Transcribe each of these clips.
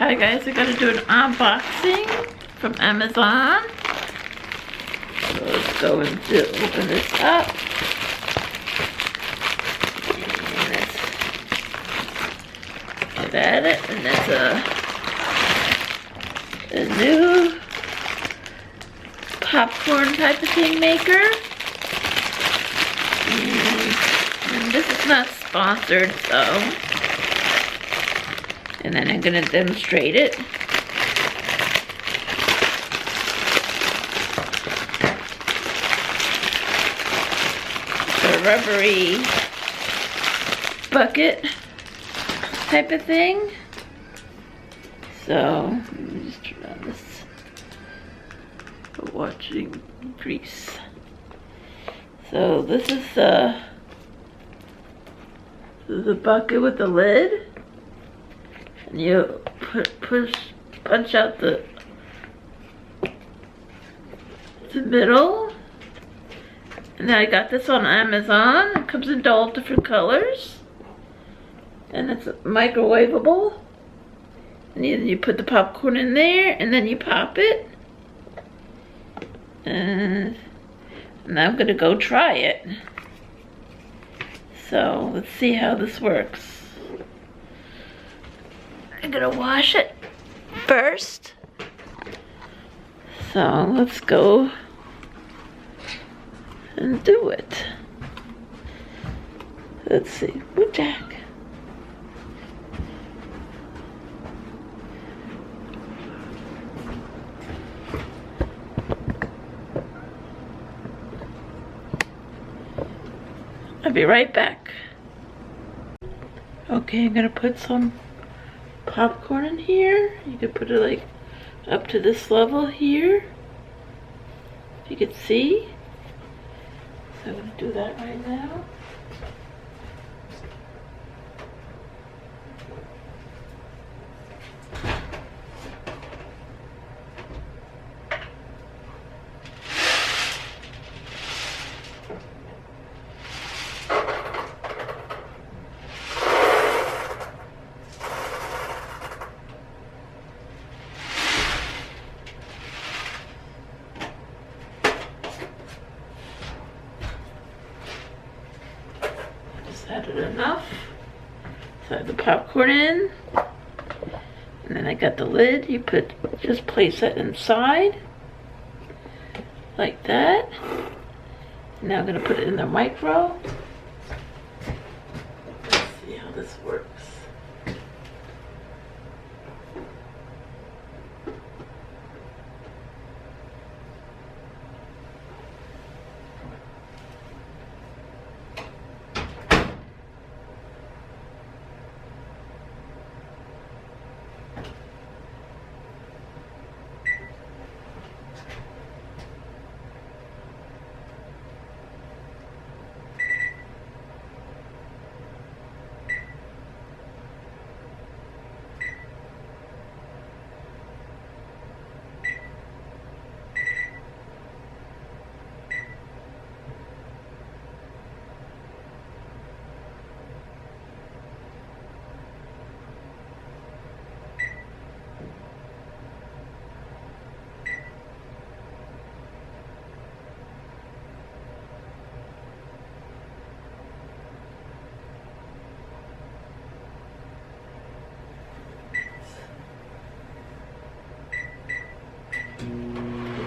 Hi guys, I gotta do an unboxing from Amazon. So let's go and open this up. And let's get at it. And that's a new popcorn type of thing maker. And this is not sponsored, so. And then I'm gonna demonstrate it. It's a rubbery bucket type of thing. So, let me just turn on this for watching grease. So this is the bucket with the lid. And you punch out the middle. And then I got this on Amazon. It comes in all different colors. And it's microwavable. And then you put the popcorn in there and then you pop it. And now I'm gonna go try it. So let's see how this works. I'm gonna wash it first. So let's go and do it. Let's see. Ooh, Jack. I'll be right back. Okay, I'm gonna put some popcorn in here. You can put it like up to this level here, if you can see. So I'm gonna do that right now. Added enough. So I have the popcorn in, and then I got the lid. You just place it inside like that. Now I'm gonna put it in the micro. Let's see how this works.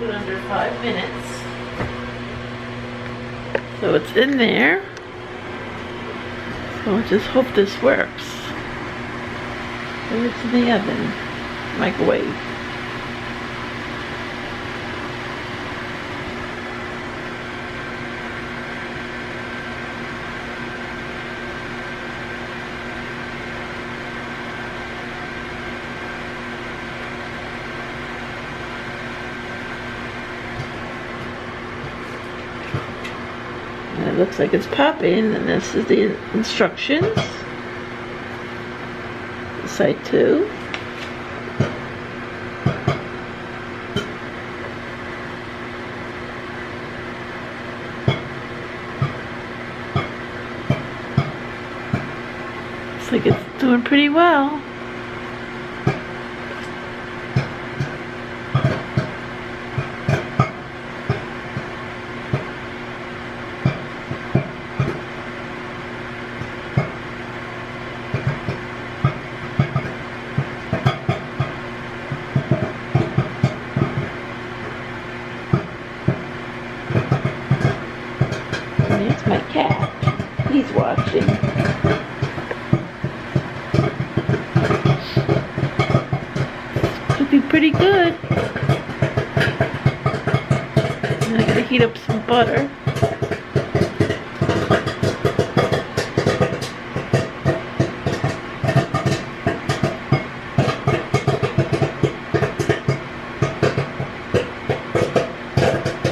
Under 5 minutes. So it's in there. So I just hope this works. So it's in the oven, microwave. And it looks like it's popping, and this is the instructions. Side 2. Looks like it's doing pretty well. There's my cat. He's watching. Could be pretty good. And I gotta heat up some butter.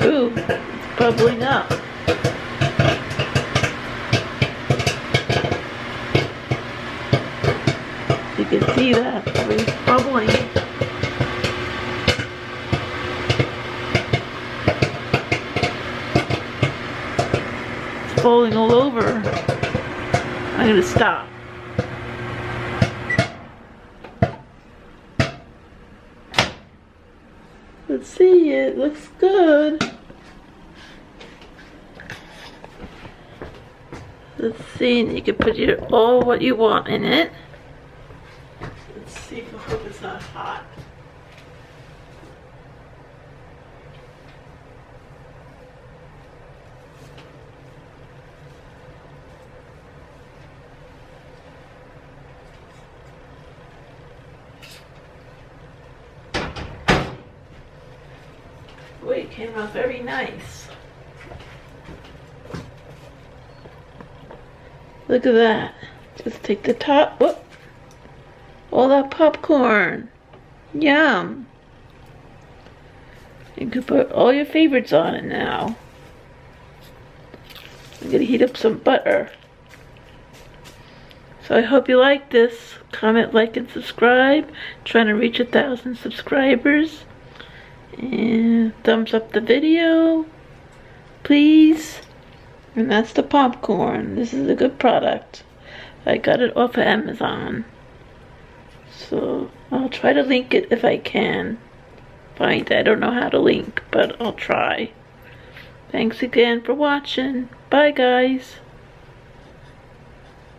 Ooh, it's bubbling up. You can see that, it's bubbling. It's falling all over. I'm gonna stop. Let's see, it looks good. Let's see, and you can put all what you want in it. Let's see if I hope it's not hot. Boy, it came out very nice. Look at that. Just take the top. Whoop. All that popcorn. Yum. You can put all your favorites on it now. I'm gonna heat up some butter. So I hope you like this. Comment, like, and subscribe. Trying to reach 1,000 subscribers. And thumbs up the video, please. And that's the popcorn. This is a good product. I got it off of Amazon. So I'll try to link it if I can find it. I don't know how to link, but I'll try. Thanks again for watching. Bye, guys.